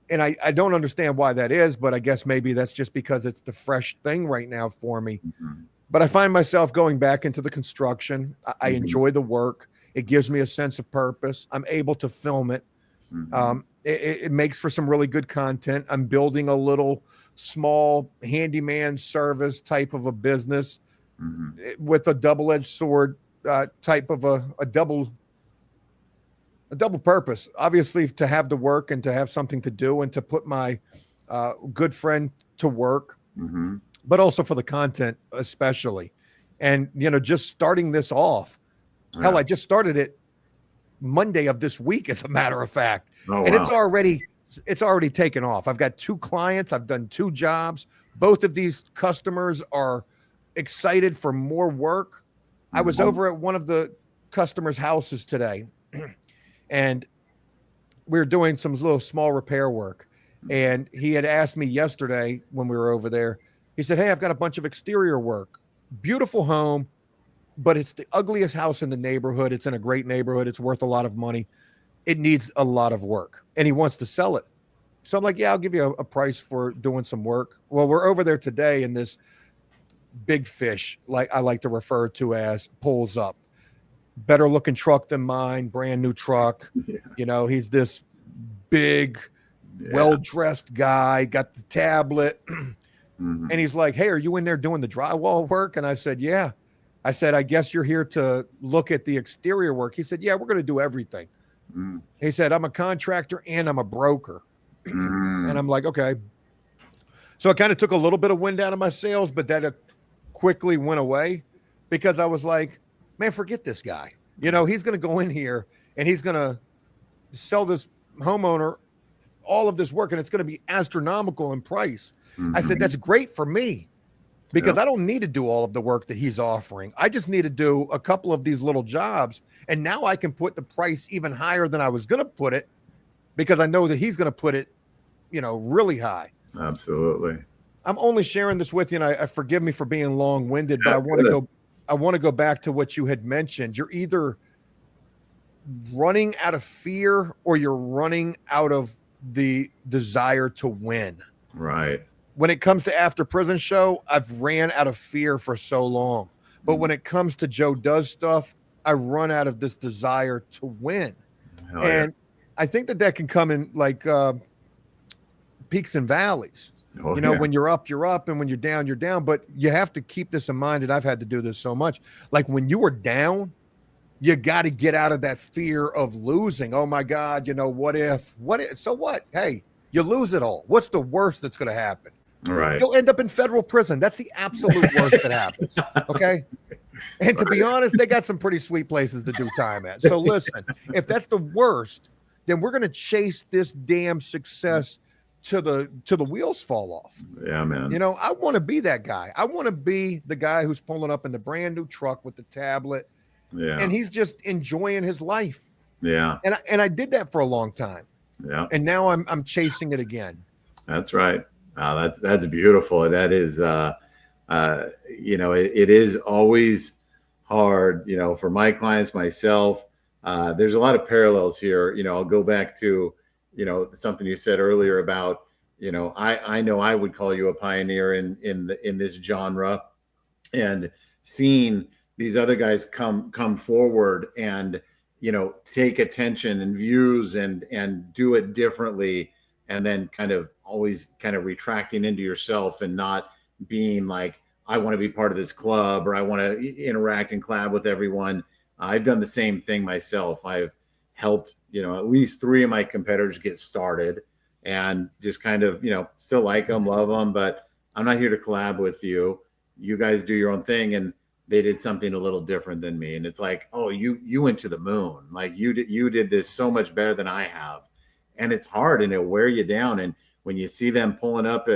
And I don't understand why that is, but I guess maybe that's just because it's the fresh thing right now for me. Mm-hmm. But I find myself going back into the construction. I mm-hmm. enjoy the work. It gives me a sense of purpose. I'm able to film it. Mm-hmm. It makes for some really good content. I'm building a little small handyman service type of a business, mm-hmm. with a double-edged sword type of a double purpose, obviously, to have the work and to have something to do and to put my good friend to work, mm-hmm. but also for the content, especially. And, just starting this off, hell, I just started it Monday of this week, as a matter of fact. Oh, and wow. It's already taken off. I've got 2 clients. I've done 2 jobs. Both of these customers are excited for more work. Mm-hmm. I was over at one of the customers' houses today, and we were doing some little small repair work. And he had asked me yesterday when we were over there, he said, "Hey, I've got a bunch of exterior work. Beautiful home, but it's the ugliest house in the neighborhood. It's in a great neighborhood. It's worth a lot of money. It needs a lot of work." And he wants to sell it. So I'm like, "Yeah, I'll give you a price for doing some work." Well, we're over there today, and this big fish, like I like to refer to as, pulls up. Better looking truck than mine, brand new truck. Yeah. He's this big, well-dressed guy, got the tablet. Mm-hmm. And he's like, "Hey, are you in there doing the drywall work?" And I said, "Yeah." I said, "I guess you're here to look at the exterior work." He said, "Yeah, we're going to do everything." Mm. He said, "I'm a contractor and I'm a broker." Mm. And I'm like, okay. So it kind of took a little bit of wind out of my sails, but that quickly went away because I was like, man, forget this guy. He's going to go in here and he's going to sell this homeowner all of this work, and it's going to be astronomical in price. Mm-hmm. I said, that's great for me because I don't need to do all of the work that he's offering. I just need to do a couple of these little jobs. And now I can put the price even higher than I was going to put it because I know that he's going to put it, really high. Absolutely. I'm only sharing this with you, and I forgive me for being long-winded, but I want to go back to what you had mentioned. You're either running out of fear or you're running out of the desire to win. Right. When it comes to After Prison Show, I've ran out of fear for so long. But when it comes to Joe Does Stuff, I run out of this desire to win. Hell and yeah. I think that can come in like peaks and valleys. Oh, when you're up, and when you're down. But you have to keep this in mind, and I've had to do this so much. Like when you are down, you got to get out of that fear of losing. Oh my God, what if? So what? Hey, you lose it all. What's the worst that's going to happen? Right. You'll end up in federal prison. That's the absolute worst that happens. Okay. And to be honest, they got some pretty sweet places to do time at. So listen, if that's the worst, then we're going to chase this damn success to the wheels fall off. Yeah, man. I want to be that guy. I want to be the guy who's pulling up in the brand new truck with the tablet. Yeah. And he's just enjoying his life. Yeah. And I did that for a long time. Yeah. And now I'm chasing it again. That's right. That's beautiful. That is, it is always hard, for my clients, myself. There's a lot of parallels here. I'll go back to, something you said earlier about, I know I would call you a pioneer in this genre, and seeing these other guys come forward and, take attention and views and do it differently. And then kind of always kind of retracting into yourself and not being like, I want to be part of this club or I want to interact and collab with everyone. I've done the same thing myself. I've helped, at least 3 of my competitors get started. and just kind of, still like them, love them, but I'm not here to collab with you. You guys do your own thing. And they did something a little different than me. And it's like, oh, you went to the moon. Like you did this so much better than I have. And it's hard and it'll wear you down. And when you see them pulling up,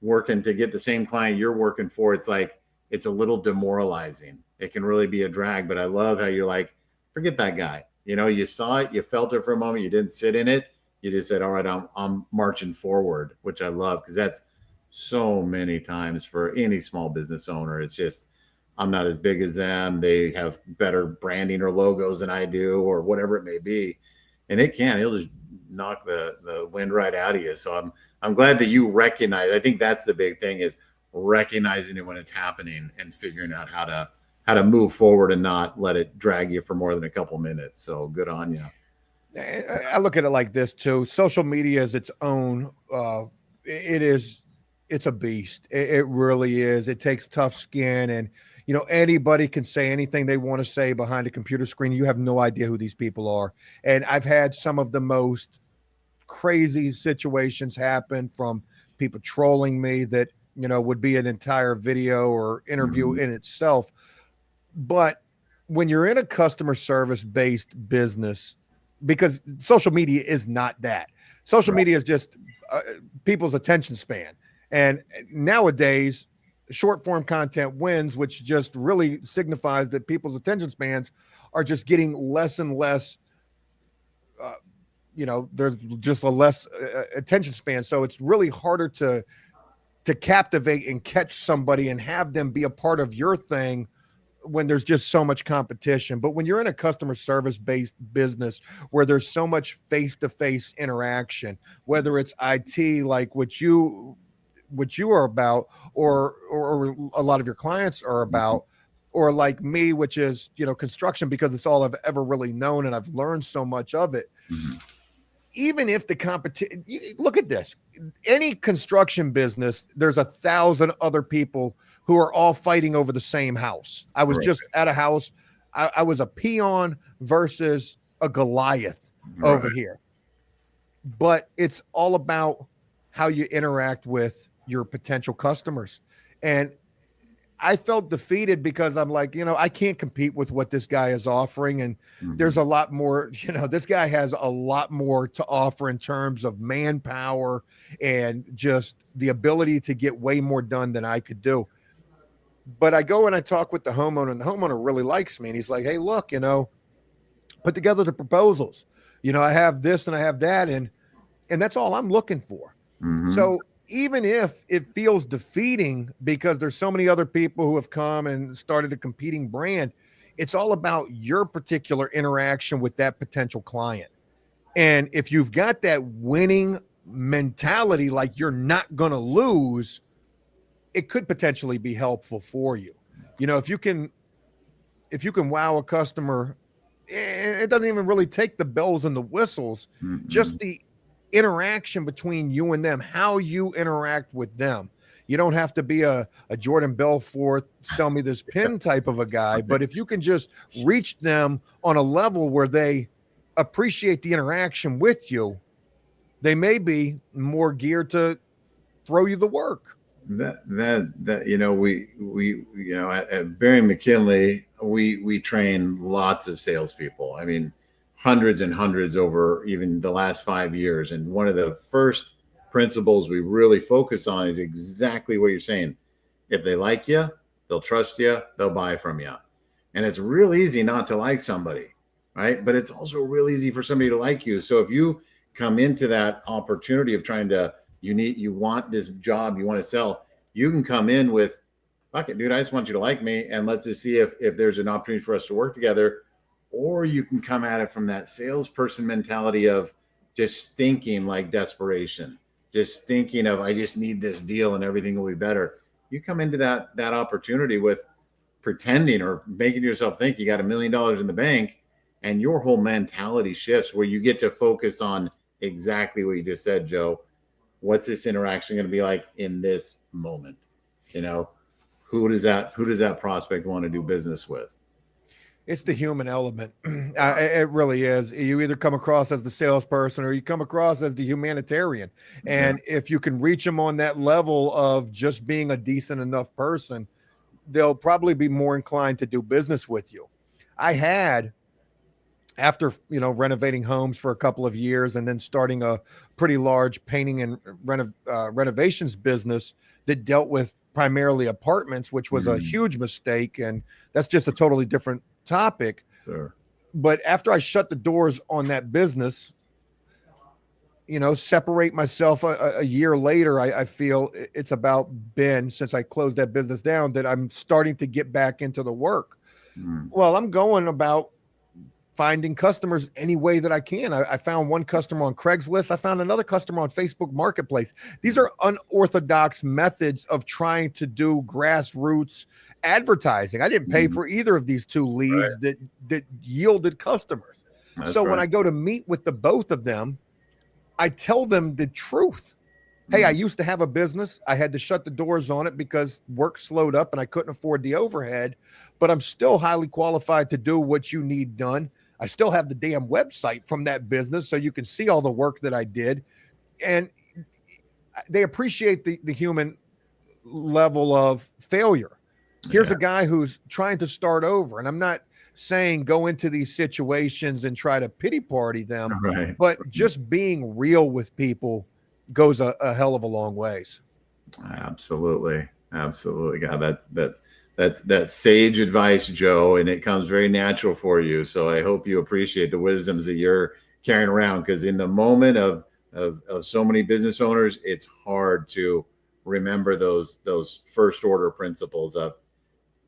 working to get the same client you're working for, it's like, it's a little demoralizing. It can really be a drag, but I love how you're like, forget that guy. You saw it, you felt it for a moment, you didn't sit in it. You just said, all right, I'm marching forward, which I love, because that's so many times for any small business owner. It's just, I'm not as big as them. They have better branding or logos than I do, or whatever it may be. And he'll just knock the wind right out of you. So I'm glad that you recognize. I think that's the big thing, is recognizing it when it's happening and figuring out how to move forward and not let it drag you for more than a couple minutes. So good on you. I look at it like this too. Social media is its own. It's a beast. It really is. It takes tough skin, and anybody can say anything they want to say behind a computer screen. You have no idea who these people are. And I've had some of the most crazy situations happen, from people trolling me that would be an entire video or interview in itself. But when you're in a customer service based business, because social media is not that. Social media is just people's attention span. And nowadays, short form content wins, which just really signifies that people's attention spans are just getting less and less. There's just a less attention span. So it's really harder to captivate and catch somebody and have them be a part of your thing when there's just so much competition. But when you're in a customer service based business where there's so much face-to-face interaction, whether it's IT, like what you are about, or a lot of your clients are about, or like me, which is, construction, because it's all I've ever really known and I've learned so much of it. Even if the competition, look at this, any construction business, there's 1,000 other people who are all fighting over the same house. I was just at a house. I was a peon versus a Goliath over here. But it's all about how you interact with your potential customers. And I felt defeated because I'm like, I can't compete with what this guy is offering. And there's a lot more, this guy has a lot more to offer in terms of manpower and just the ability to get way more done than I could do. But I go and I talk with the homeowner, and the homeowner really likes me. And he's like, hey, look, put together the proposals. I have this and I have that. And that's all I'm looking for. So even if it feels defeating because there's so many other people who have come and started a competing brand, it's all about your particular interaction with that potential client. And if you've got that winning mentality, like you're not going to lose, it could potentially be helpful for you. If you can wow a customer, it doesn't even really take the bells and the whistles, just the interaction between you and them, how you interact with them. You don't have to be a Jordan Belfort, sell me this pin type of a guy, but if you can just reach them on a level where they appreciate the interaction with you, they may be more geared to throw you the work. We at BeringMcKinley, we train lots of salespeople. I mean, hundreds and hundreds over even the last 5 years. And one of the first principles we really focus on is exactly what you're saying. If they like you, they'll trust you, they'll buy from you. And it's real easy not to like somebody, right? But it's also real easy for somebody to like you. So if you come into that opportunity of trying to, you want this job, you want to sell, you can come in with, fuck it, dude, I just want you to like me. And let's just see if there's an opportunity for us to work together. Or you can come at it from that salesperson mentality of just thinking like desperation, just thinking of, I just need this deal and everything will be better. You come into that opportunity with pretending or making yourself think you got $1 million in the bank, and your whole mentality shifts where you get to focus on exactly what you just said, Joe. What's this interaction going to be like in this moment? Who does that prospect want to do business with? It's the human element. It really is. You either come across as the salesperson or you come across as the humanitarian. And if you can reach them on that level of just being a decent enough person, they'll probably be more inclined to do business with you. I had, after renovating homes for a couple of years and then starting a pretty large painting and renovations business that dealt with primarily apartments, which was a huge mistake, and that's just a totally different topic. Sure. But after I shut the doors on that business, separate myself a year later, I feel it's about been, since I closed that business down, that I'm starting to get back into the work. Well, I'm going about finding customers any way that I can. I found one customer on Craigslist. I found another customer on Facebook Marketplace. These are unorthodox methods of trying to do grassroots advertising. I didn't pay for either of these two leads that yielded customers. That's when I go to meet with the both of them, I tell them the truth. Hey, I used to have a business. I had to shut the doors on it because work slowed up and I couldn't afford the overhead, but I'm still highly qualified to do what you need done. I still have the damn website from that business so you can see all the work that I did. And they appreciate the human level of failure. Here's a guy who's trying to start over. And I'm not saying go into these situations and try to pity party them, but just being real with people goes a hell of a long ways. Absolutely. God, that's sage advice, Joe, and it comes very natural for you. So I hope you appreciate the wisdoms that you're carrying around, because in the moment of so many business owners, it's hard to remember those first order principles of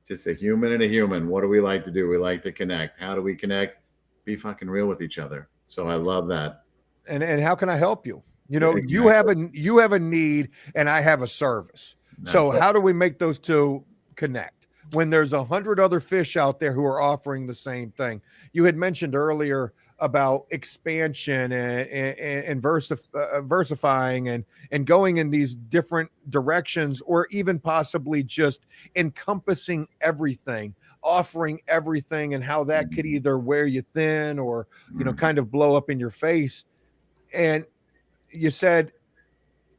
just a human and a human. What do we like to do? We like to connect. How do we connect? Be fucking real with each other. So I love that. And how can I help you? You have a need and I have a service. So how do we make those two connect when there's 100 other fish out there who are offering the same thing? You had mentioned earlier about expansion and versifying and going in these different directions, or even possibly just encompassing everything, offering everything, and how that could either wear you thin or, kind of blow up in your face. And you said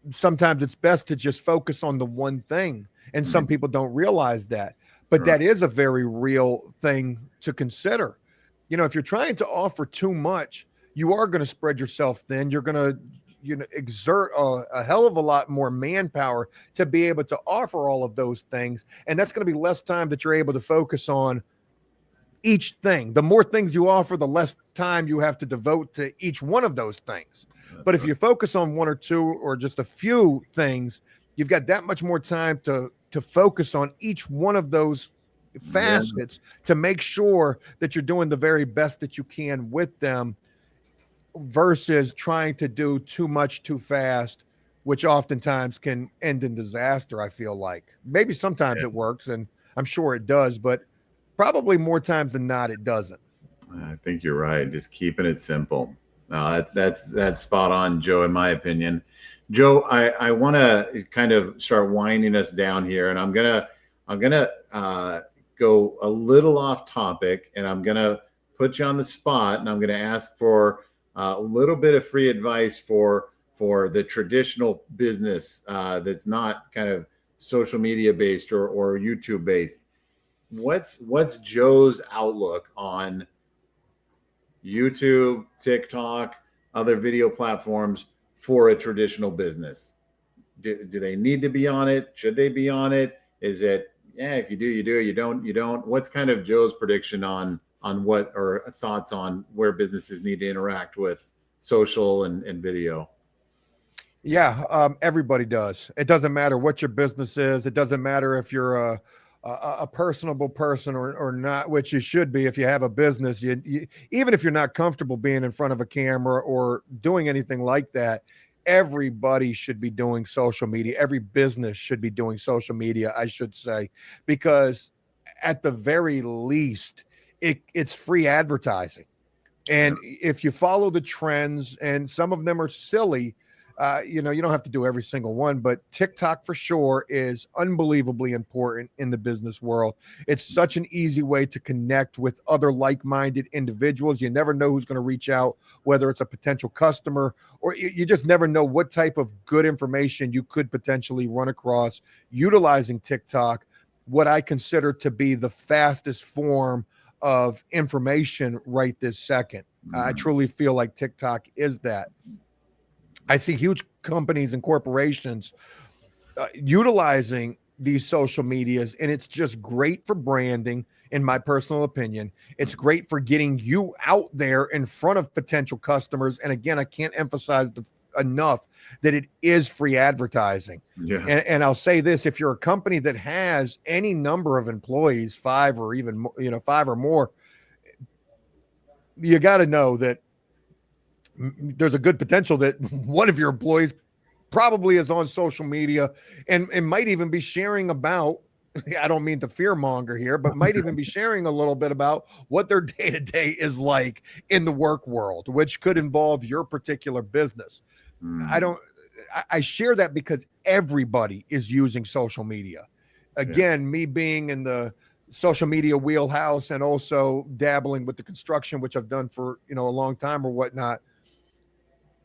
sometimes it's best to just focus on the one thing. And some people don't realize that, but that is a very real thing to consider. If you're trying to offer too much, you are going to spread yourself thin. You're going to, exert a hell of a lot more manpower to be able to offer all of those things. And that's going to be less time that you're able to focus on each thing. The more things you offer, the less time you have to devote to each one of those things. But if you focus on one or two or just a few things, you've got that much more time to focus on each one of those facets to make sure that you're doing the very best that you can with them, versus trying to do too much too fast, which oftentimes can end in disaster. I feel like maybe sometimes it works, and I'm sure it does, but probably more times than not, it doesn't. I think you're right. Just keeping it simple. That's spot on, Joe, in my opinion. Joe, I want to kind of start winding us down here, and I'm gonna go a little off topic, and I'm gonna put you on the spot, and I'm gonna ask for a little bit of free advice for the traditional business that's not kind of social media based or YouTube based. What's Joe's outlook on YouTube, TikTok, other video platforms for a traditional business? Do they need to be on it? Should they be on it? Is it, if you do, you do, you don't? What's kind of Joe's prediction on what, or thoughts on where businesses need to interact with social and video? Yeah, everybody does. It doesn't matter what your business is. It doesn't matter if you're a personable person or not, which you should be if you have a business. You even if you're not comfortable being in front of a camera or doing anything like that, everybody should be doing social media. Every business should be doing social media, I should say, because at the very least, it's free advertising. And if you follow the trends, and some of them are silly, You don't have to do every single one, but TikTok for sure is unbelievably important in the business world. It's such an easy way to connect with other like-minded individuals. You never know who's going to reach out, whether it's a potential customer, or you just never know what type of good information you could potentially run across utilizing TikTok, what I consider to be the fastest form of information right this second. I truly feel like TikTok is that. I see huge companies and corporations utilizing these social medias, and it's just great for branding, in my personal opinion. It's great for getting you out there in front of potential customers. And again, I can't emphasize enough that it is free advertising. Yeah. And I'll say this, if you're a company that has any number of employees, 5 or even, 5 or more, you got to know that there's a good potential that one of your employees probably is on social media and might even be sharing about, I don't mean to fearmonger here, but might even be sharing a little bit about what their day-to-day is like in the work world, which could involve your particular business. I share that because everybody is using social media. Again, me being in the social media wheelhouse and also dabbling with the construction, which I've done for, a long time or whatnot.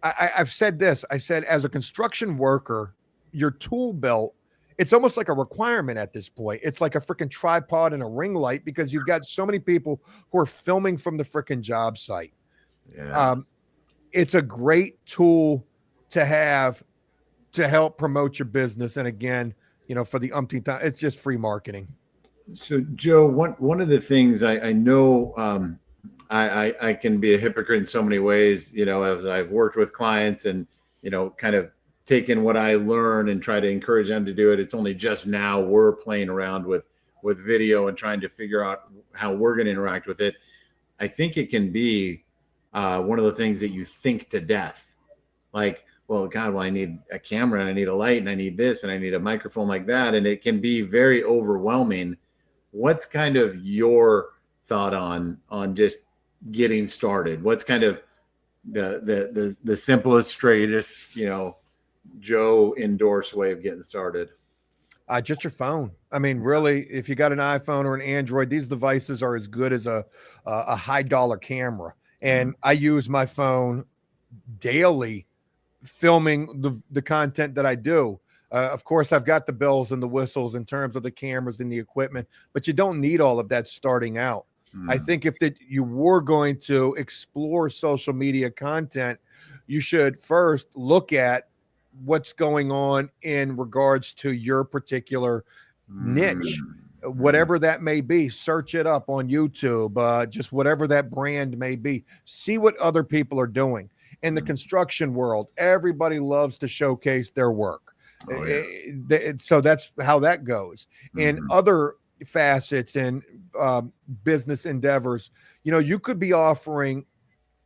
I've said this. I said, as a construction worker, your tool belt, it's almost like a requirement at this point. It's like a freaking tripod and a ring light, because you've got so many people who are filming from the freaking job site. Yeah. It's a great tool to have to help promote your business. And again, for the umpteenth time, it's just free marketing. So, Joe, one of the things I know, I can be a hypocrite in so many ways, as I've worked with clients and, kind of taken what I learn and try to encourage them to do it. It's only just now we're playing around with video and trying to figure out how we're going to interact with it. I think it can be one of the things that you think to death. Like, well, God, I need a camera and I need a light and I need this and I need a microphone like that. And it can be very overwhelming. What's kind of your thought on just getting started? What's kind of the simplest, straightest, Joe endorsed way of getting started? Just your phone. I mean, really, if you got an iPhone or an Android, these devices are as good as a high dollar camera. And I use my phone daily filming the content that I do. Of course, I've got the bells and the whistles in terms of the cameras and the equipment, but you don't need all of that starting out. I think if you were going to explore social media content, you should first look at what's going on in regards to your particular niche, whatever that may be. Search it up on YouTube, just whatever that brand may be. See what other people are doing. In the construction world, everybody loves to showcase their work. Oh, yeah. So that's how that goes. In other facets and business endeavors, you could be offering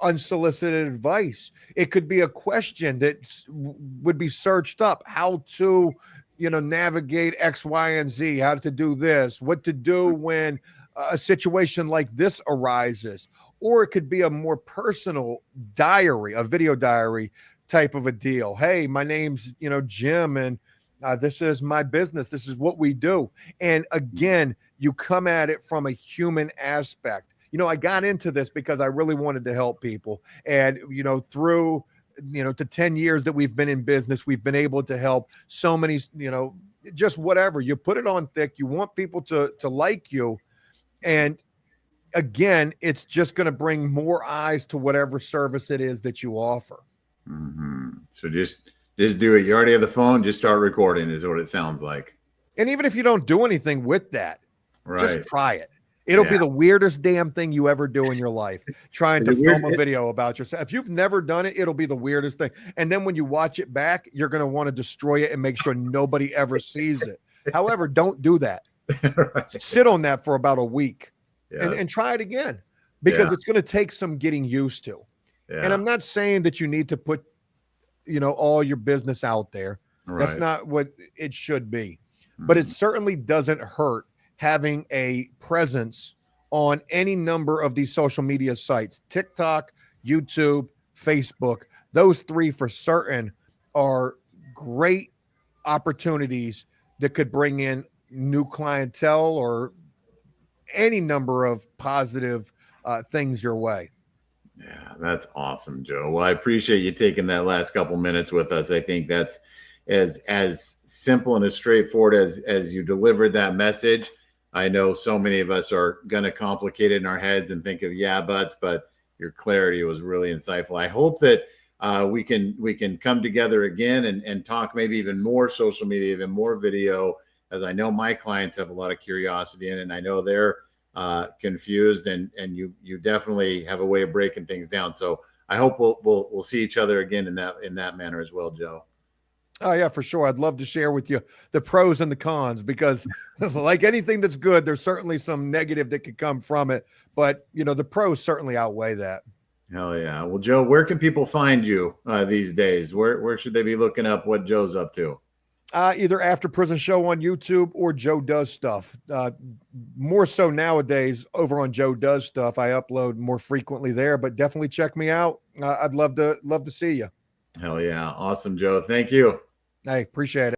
unsolicited advice. It could be a question that would be searched up, how to, navigate X, Y, and Z, how to do this, what to do when a situation like this arises. Or it could be a more personal diary, a video diary type of a deal. Hey, my name's, Jim, and this is my business. This is what we do. And again, you come at it from a human aspect. I got into this because I really wanted to help people. And, through, the 10 years that we've been in business, we've been able to help so many, just whatever. You put it on thick. You want people to like you. And again, it's just going to bring more eyes to whatever service it is that you offer. So just do it. You already have the phone. Just start recording is what it sounds like. And even if you don't do anything with that, just try it. It'll be the weirdest damn thing you ever do in your life, trying to film a video about yourself. If you've never done it, it'll be the weirdest thing. And then when you watch it back, you're going to want to destroy it and make sure nobody ever sees it. However, don't do that. Sit on that for about a week and try it again, because it's going to take some getting used to. And I'm not saying that you need to put, all your business out there. That's not what it should be. But it certainly doesn't hurt having a presence on any number of these social media sites: TikTok, YouTube, Facebook. Those three for certain are great opportunities that could bring in new clientele or any number of positive things your way. Yeah, that's awesome, Joe. Well, I appreciate you taking that last couple minutes with us. I think that's as simple and as straightforward as you delivered that message. I know so many of us are going to complicate it in our heads and think of yeah buts, but your clarity was really insightful. I hope that we can come together again and talk maybe even more social media, even more video, as I know my clients have a lot of curiosity in it, and I know they're confused, and you definitely have a way of breaking things down. So I hope we'll see each other again in that manner as well, Joe. Oh yeah, for sure. I'd love to share with you the pros and the cons, because like anything that's good, there's certainly some negative that could come from it. But the pros certainly outweigh that. Hell yeah. Well, Joe, where can people find you these days? Where should they be looking up what Joe's up to? Either After Prison Show on YouTube or Joe Does Stuff. More so nowadays over on Joe Does Stuff. I upload more frequently there, but definitely check me out. I'd love to see you. Hell yeah. Awesome, Joe. Thank you. Hey, appreciate it.